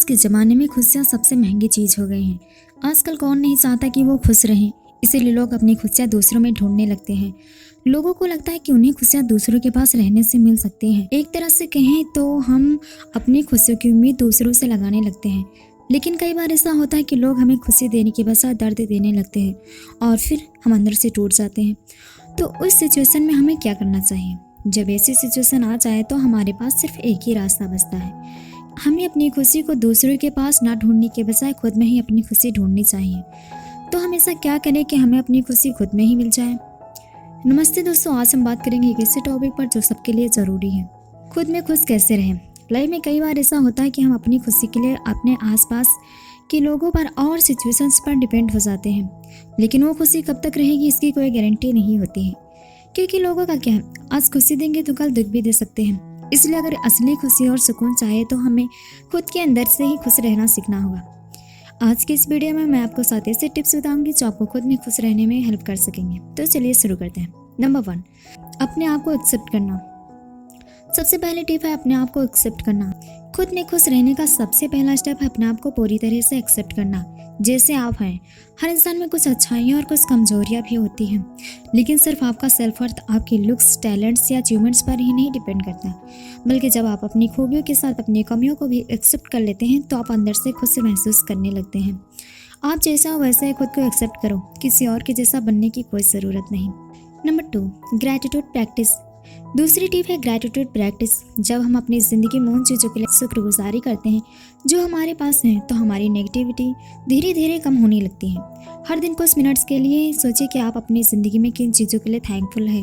के ज़माने में खुशियाँ सबसे महंगी चीज़ हो गई हैं। आजकल कौन नहीं चाहता कि वो खुश रहें, इसीलिए लोग अपनी खुशियाँ दूसरों में ढूंढने लगते हैं। लोगों को लगता है कि उन्हें खुशियाँ दूसरों के पास रहने से मिल सकती हैं। एक तरह से कहें तो हम अपनी खुशियों की उम्मीद दूसरों से लगाने लगते हैं। लेकिन कई बार ऐसा होता है कि लोग हमें खुशी देने के बजाय दर्द देने लगते हैं और फिर हम अंदर से टूट जाते हैं। तो उस सिचुएशन में हमें क्या करना चाहिए? जब ऐसी सिचुएशन आ जाए तो हमारे पास सिर्फ एक ही रास्ता बचता है। हमें अपनी खुशी को दूसरों के पास ना ढूंढने के बजाय खुद में ही अपनी खुशी ढूंढनी चाहिए। तो हम ऐसा क्या करें कि हमें अपनी खुशी खुद में ही मिल जाए? नमस्ते दोस्तों, आज हम बात करेंगे एक ऐसे टॉपिक पर जो सबके लिए ज़रूरी है। खुद में खुश कैसे रहें। लाइफ में कई बार ऐसा होता है कि हम अपनी खुशी के लिए अपने आसपास के लोगों पर और सिचुएशंस पर डिपेंड हो जाते हैं, लेकिन वो खुशी कब तक रहेगी इसकी कोई गारंटी नहीं होती है। क्योंकि लोगों का क्या है, आज खुशी देंगे तो कल दुख भी दे सकते हैं। इसलिए अगर असली खुशी और सुकून चाहिए तो हमें खुद के अंदर से ही खुश रहना सीखना होगा। आज की इस वीडियो में मैं आपको 7 ऐसे टिप्स बताऊंगी जो आपको खुद में खुश रहने में हेल्प कर सकेंगे। तो चलिए शुरू करते हैं। नंबर 1, अपने आप को एक्सेप्ट करना। सबसे पहले टिप है अपने आप को एक्सेप्ट करना। खुद में खुश रहने का सबसे पहला स्टेप है अपने आप को पूरी तरह से एक्सेप्ट करना जैसे आप हैं। हर इंसान में कुछ अच्छाइयाँ और कुछ कमजोरियाँ भी होती हैं, लेकिन सिर्फ आपका सेल्फ वर्थ आपके लुक्स, टैलेंट्स या अचीवमेंट्स पर ही नहीं डिपेंड करता, बल्कि जब आप अपनी खूबियों के साथ अपनी कमियों को भी एक्सेप्ट कर लेते हैं तो आप अंदर से खुद से महसूस करने लगते हैं। आप जैसा हो वैसे ही खुद को एक्सेप्ट करो, किसी और के जैसा बनने की कोई ज़रूरत नहीं। Number 2, gratitude practice. दूसरी टिप है ग्रैटिट्यूड प्रैक्टिस। जब हम अपनी ज़िंदगी में उन चीज़ों के लिए शुक्रगुजारी करते हैं जो हमारे पास हैं तो हमारी नेगेटिविटी धीरे धीरे कम होने लगती है। हर दिन कुछ मिनट्स के लिए सोचिए कि आप अपनी ज़िंदगी में किन चीज़ों के लिए थैंकफुल है।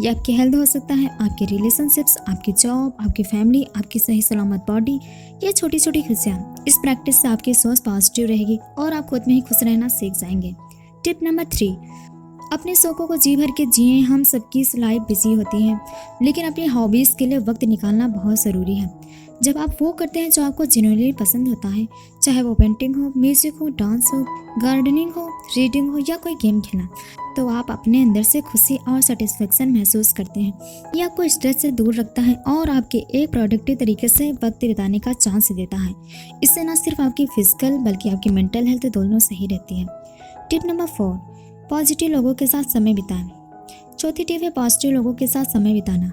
ये आपकी हेल्थ हो सकता है, आपके रिलेशनशिप्स, आपकी जॉब, आपकी फैमिली, आपकी सही सलामत बॉडी, ये छोटी छोटी खुशियाँ। इस प्रैक्टिस से आपकी सोच पॉजिटिव रहेगी और आप खुद में ही खुश रहना सीख जाएंगे। टिप नंबर 3, अपने शौकों को जी भर के जिए। हम सबकी लाइफ बिजी होती है, लेकिन अपनी हॉबीज़ के लिए वक्त निकालना बहुत ज़रूरी है। जब आप वो करते हैं जो आपको जेन्युइनली पसंद होता है, चाहे वो पेंटिंग हो, म्यूजिक हो, डांस हो, गार्डनिंग हो, रीडिंग हो या कोई गेम खेलना, तो आप अपने अंदर से खुशी और सेटिस्फेक्शन महसूस करते हैं। ये आपको स्ट्रेस से दूर रखता है और आपके एक प्रोडक्टिव तरीके से वक्त बिताने का चांस देता है। इससे न सिर्फ आपकी फिजिकल बल्कि आपकी मेंटल हेल्थ दोनों सही रहती है। टिप नंबर 4, पॉजिटिव लोगों के साथ समय बिताएं। चौथी टिप है पॉजिटिव लोगों के साथ समय बिताना।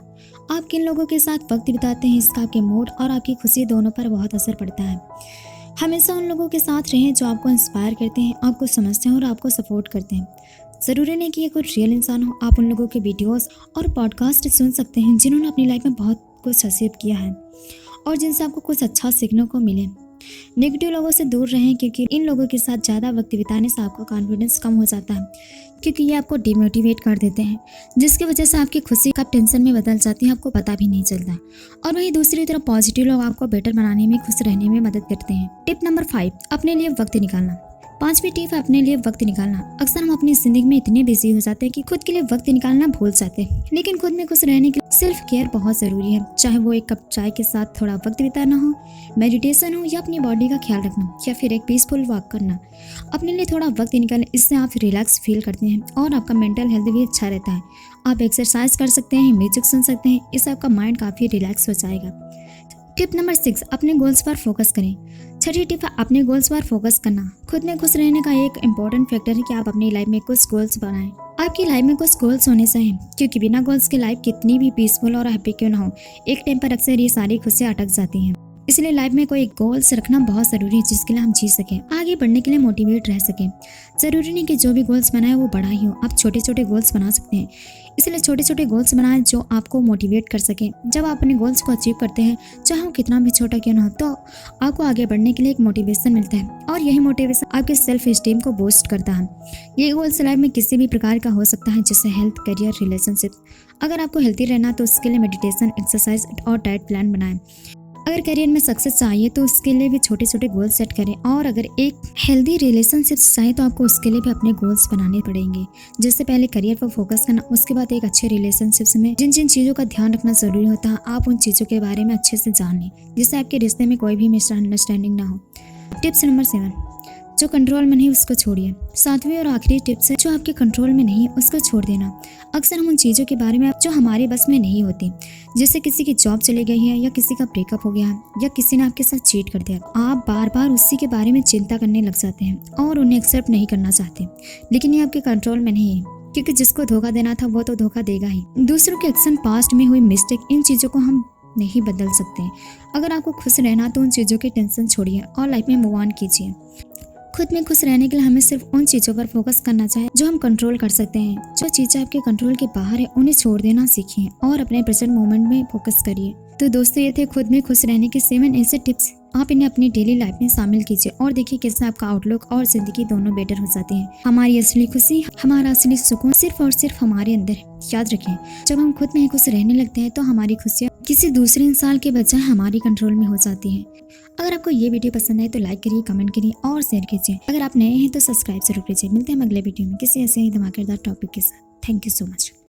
आप किन लोगों के साथ वक्त बिताते हैं इसका आपके मूड और आपकी खुशी दोनों पर बहुत असर पड़ता है। हमेशा उन लोगों के साथ रहें जो आपको इंस्पायर करते हैं, आपको समझते हैं और आपको सपोर्ट करते हैं। ज़रूरी नहीं कि ये कोई रियल इंसान हो। आप उन लोगों के वीडियोस और पॉडकास्ट सुन सकते हैं जिन्होंने अपनी लाइफ में बहुत कुछ अचीव किया है और जिनसे आपको कुछ अच्छा सीखने को मिले। नेगेटिव लोगों से दूर रहें क्योंकि इन लोगों के साथ ज़्यादा वक्त बिताने से आपका कॉन्फिडेंस कम हो जाता है, क्योंकि ये आपको डिमोटिवेट कर देते हैं, जिसकी वजह से आपकी खुशी कब टेंशन में बदल जाती है आपको पता भी नहीं चलता। और वहीं दूसरी तरफ पॉजिटिव लोग आपको बेटर बनाने में, खुश रहने में मदद करते हैं। टिप नंबर 5, अपने लिए वक्त निकालना। 5वीं टिप है अपने लिए वक्त निकालना। अक्सर हम अपनी जिंदगी में इतने बिजी हो जाते हैं कि खुद के लिए वक्त निकालना भूल जाते हैं, लेकिन खुद में खुश रहने के लिए सेल्फ केयर बहुत ज़रूरी है। चाहे वो एक कप चाय के साथ थोड़ा वक्त बिताना हो, मेडिटेशन हो या अपनी बॉडी का ख्याल रखना या फिर एक पीसफुल वॉक करना। अपने लिए थोड़ा वक्त निकालें, इससे आप रिलैक्स फील करते हैं और आपका मेंटल हेल्थ भी अच्छा रहता है। आप एक्सरसाइज कर सकते हैं, म्यूजिक सुन सकते हैं, इससे आपका माइंड काफ़ी रिलैक्स हो जाएगा। टिप नंबर 6, अपने गोल्स पर फोकस करें। छठी टिप है अपने गोल्स पर फोकस करना। खुद में खुश रहने का एक इम्पॉर्टेंट फैक्टर है कि आप अपनी लाइफ में कुछ गोल्स बनाएं। आपकी लाइफ में कुछ गोल्स होने चाहिए, क्योंकि बिना गोल्स की लाइफ कितनी भी पीसफुल और हैप्पी क्यों ना हो, एक टाइम पर अक्सर ये सारी खुशियाँ अटक जाती हैं। इसलिए लाइफ में कोई गोल्स रखना बहुत ज़रूरी है जिसके लिए हम जी सकें, आगे बढ़ने के लिए मोटिवेट रह सकें। ज़रूरी नहीं कि जो भी गोल्स बनाए वो बड़ा ही हो, आप छोटे छोटे गोल्स बना सकते हैं। इसलिए छोटे छोटे गोल्स बनाएं जो आपको मोटिवेट कर सकें। जब आप अपने गोल्स को अचीव करते हैं, चाहे वो कितना भी छोटा क्यों ना हो, तो आपको आगे बढ़ने के लिए एक मोटिवेशन मिलता है और यही मोटिवेशन आपके सेल्फ स्टीम को बूस्ट करता है। ये गोल्स लाइफ में किसी भी प्रकार का हो सकता है, जैसे हेल्थ, करियर, रिलेशनशिप। अगर आपको हेल्थी रहना तो उसके लिए मेडिटेशन, एक्सरसाइज और डाइट प्लान बनाएं। अगर करियर में सक्सेस चाहिए तो उसके लिए भी छोटे छोटे गोल्स सेट करें, और अगर एक हेल्दी रिलेशनशिप चाहिए तो आपको उसके लिए भी अपने गोल्स बनाने पड़ेंगे। जैसे पहले करियर पर फोकस करना, उसके बाद एक अच्छे रिलेशनशिप्स में जिन जिन चीज़ों का ध्यान रखना ज़रूरी होता है आप उन चीज़ों के बारे में अच्छे से जान लें, जिससे आपके रिश्ते में कोई भी मिसअंडरस्टैंडिंग ना हो। टिप्स नंबर 7, जो कंट्रोल में नहीं उसको छोड़िए। 7वीं और आखिरी टिप्स है जो आपके कंट्रोल में नहीं उसको छोड़ देना। अक्सर हम उन चीज़ों के बारे में जो हमारे बस में नहीं होती, जैसे किसी की जॉब चली गई है या किसी का ब्रेकअप हो गया है या किसी ने आपके साथ चीट कर दिया, आप आप बार बार उसी के बारे में चिंता करने लग जाते हैं और उन्हें एक्सेप्ट नहीं करना चाहते। लेकिन ये आपके कंट्रोल में नहीं है, क्योंकि जिसको धोखा देना था वो तो धोखा देगा ही। दूसरों के एक्शन, पास्ट में हुई मिस्टेक, इन चीज़ों को हम नहीं बदल सकते। अगर आपको खुश रहना तो उन चीज़ों की टेंशन छोड़िए और लाइफ में मूव ऑन कीजिए। खुद में खुश रहने के लिए हमें सिर्फ उन चीज़ों पर फोकस करना चाहिए जो हम कंट्रोल कर सकते हैं। जो चीज़ें आपके कंट्रोल के बाहर है उन्हें छोड़ देना सीखिए और अपने प्रेजेंट मोमेंट में फोकस करिए। तो दोस्तों, ये थे खुद में खुश रहने के 7 ऐसे टिप्स। आप इन्हें अपनी डेली लाइफ में शामिल कीजिए और देखिए कैसे आपका आउटलुक और जिंदगी दोनों बेटर हो जाते हैं। हमारी असली खुशी, हमारा असली सुकून सिर्फ और सिर्फ हमारे अंदर है। याद रखें, जब हम खुद में खुश रहने लगते हैं तो हमारी खुशियाँ किसी दूसरे इंसान के बजाय हमारी कंट्रोल में हो जाती हैं। अगर आपको ये वीडियो पसंद आए तो लाइक करिए, कमेंट करिए और शेयर कीजिए। अगर आप नए हैं तो सब्सक्राइब जरूर कीजिए। मिलते हैं अगले वीडियो में किसी ऐसे ही धमाकेदार टॉपिक के साथ। Thank you so much.